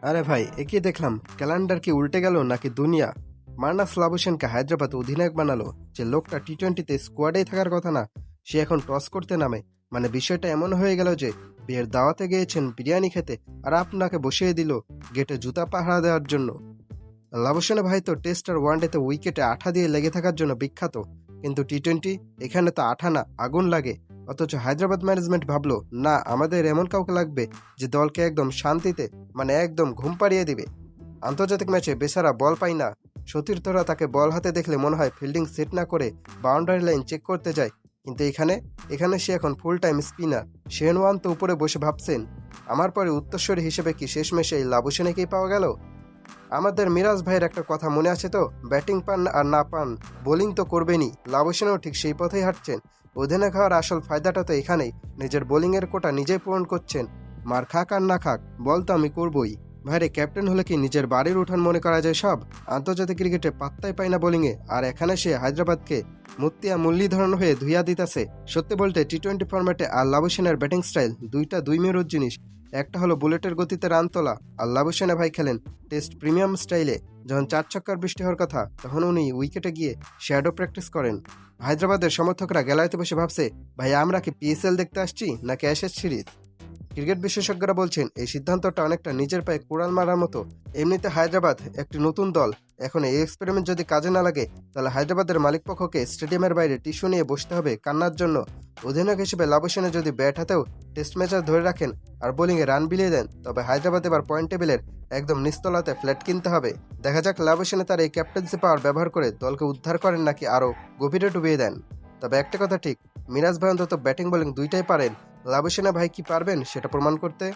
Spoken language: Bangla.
আরে ভাই, কি দেখলাম? ক্যালেন্ডার কি উল্টে গেল নাকি দুনিয়া? মার্নাস লাবুশেনকে হায়দ্রাবাদ অধিনায়ক বানালো। যে লোকটা টি-20তে স্কোয়াডেই থাকার কথা না, সে এখন টস করতে নামে। মানে বিষয়টা এমন হয়ে গেল যে বিয়ের দাওয়াতে গিয়েছেন বিরিয়ানি খেতে, আর আপনাকে বসিয়ে দিল গেটে জুতা পাহারা দেওয়ার জন্য। লাবুশেন ভাই তো টেস্ট আর ওয়ানডেতে উইকেটে আঠা দিয়ে লেগে থাকার জন্য বিখ্যাত, কিন্তু টি-20 এখানে তো আঠা না, আগুন লাগে। অথচ হায়দ্রাবাদ ম্যানেজমেন্ট ভাবলো না, আমাদের এমন কাউকে লাগবে যে দলকে একদম শান্তিতে, মানে একদম ঘুম পাড়িয়ে দিবে। আন্তর্জাতিক ম্যাচে বেচারা বল পাই না, সতীর্থরা তাকে বল হাতে দেখলে মনে হয় ফিল্ডিং সেট না করে বাউন্ডারি লাইন চেক করতে যায়। কিন্তু এখানে এখানে সে এখন full time spinner. Shane one তো উপরে বসে ভাবছেন, আমার পরে উত্তরস্বরী হিসেবে কি শেষমেশে এই লাবুসেনেকেই পাওয়া গেল? আমাদের মিরাজ ভাইয়ের একটা কথা মনে আছে তো, ব্যাটিং পান আর না পান, বোলিং তো করবেনই। লাবুসেনও ঠিক সেই পথেই হাঁটছেন। অধিনায়ক হওয়ার আসল ফায়দাটা তো এখানেই, নিজের বোলিংয়ের কোটা নিজেই পূরণ করছেন। মার খাক আর না খাক, বল তো আমি করবই। ভাইরে, ক্যাপ্টেন হলে কি নিজের বাড়ির উঠান মনে করা যায় সব? আন্তর্জাতিক ক্রিকেটে পাত্তাই পায় না বোলিংয়ে, আর এখানে সে হায়দ্রাবাদকে মুত্তিয়া মুরলীধরন হয়ে ধুইয়া দিতেছে। সত্যি বলতে টি-20 ফরম্যাটে আর লাবুসেনের ব্যাটিং স্টাইল দুইটা দুই মেরুর জিনিস। একটা হলো বুলেটের গতিতে রান তোলা, আর লাবুসেনা ভাই খেলেন টেস্ট প্রিমিয়াম স্টাইলে। যখন 4 ছক্কার বৃষ্টি হওয়ার কথা, তখন উনি উইকেটে গিয়ে শ্যাডো প্র্যাকটিস করেন। হায়দ্রাবাদের সমর্থকরা গ্যালারিতে বসে ভাবছে, ভাই আমরা কি পিএসএল দেখতে আসছি নাকি অ্যাশেজ সিরিজ? ক্রিকেট বিশেষজ্ঞরা বলছেন এই সিদ্ধান্তটা অনেকটা নিজের পায়ে কোড়াল মারার মতো। এমনিতে হায়দ্রাবাদ একটি নতুন দল, এখন এই এক্সপেরিমেন্ট যদি কাজে না লাগে, তাহলে হায়দ্রাবাদের মালিকপক্ষকে স্টেডিয়ামের বাইরে টিস্যু নিয়ে বসতে হবে কান্নার জন্য। অধিনায়ক হিসেবে লাবুসেনে যদি ব্যাট হাতেও টেস্ট ম্যাচ ধরে রাখেন আর বোলিংয়ে রান বিলিয়ে দেন, তবে হায়দ্রাবাদ এবার পয়েন্ট টেবিলের একদম নিচতলাতে ফ্ল্যাট কিনতে হবে। দেখা যাক লাবুসেনে তার এই ক্যাপ্টেন্সি পাওয়ার ব্যবহার করে দলকে উদ্ধার করেন নাকি আরও গভীরে ডুবিয়ে দেন। তবে একটা কথা ঠিক, মিরাজ ভাই অন্তত ব্যাটিং বোলিং দুইটাই পারেন। লাবুসেনা ভাই কি পারবেন সেটা প্রমাণ করতে?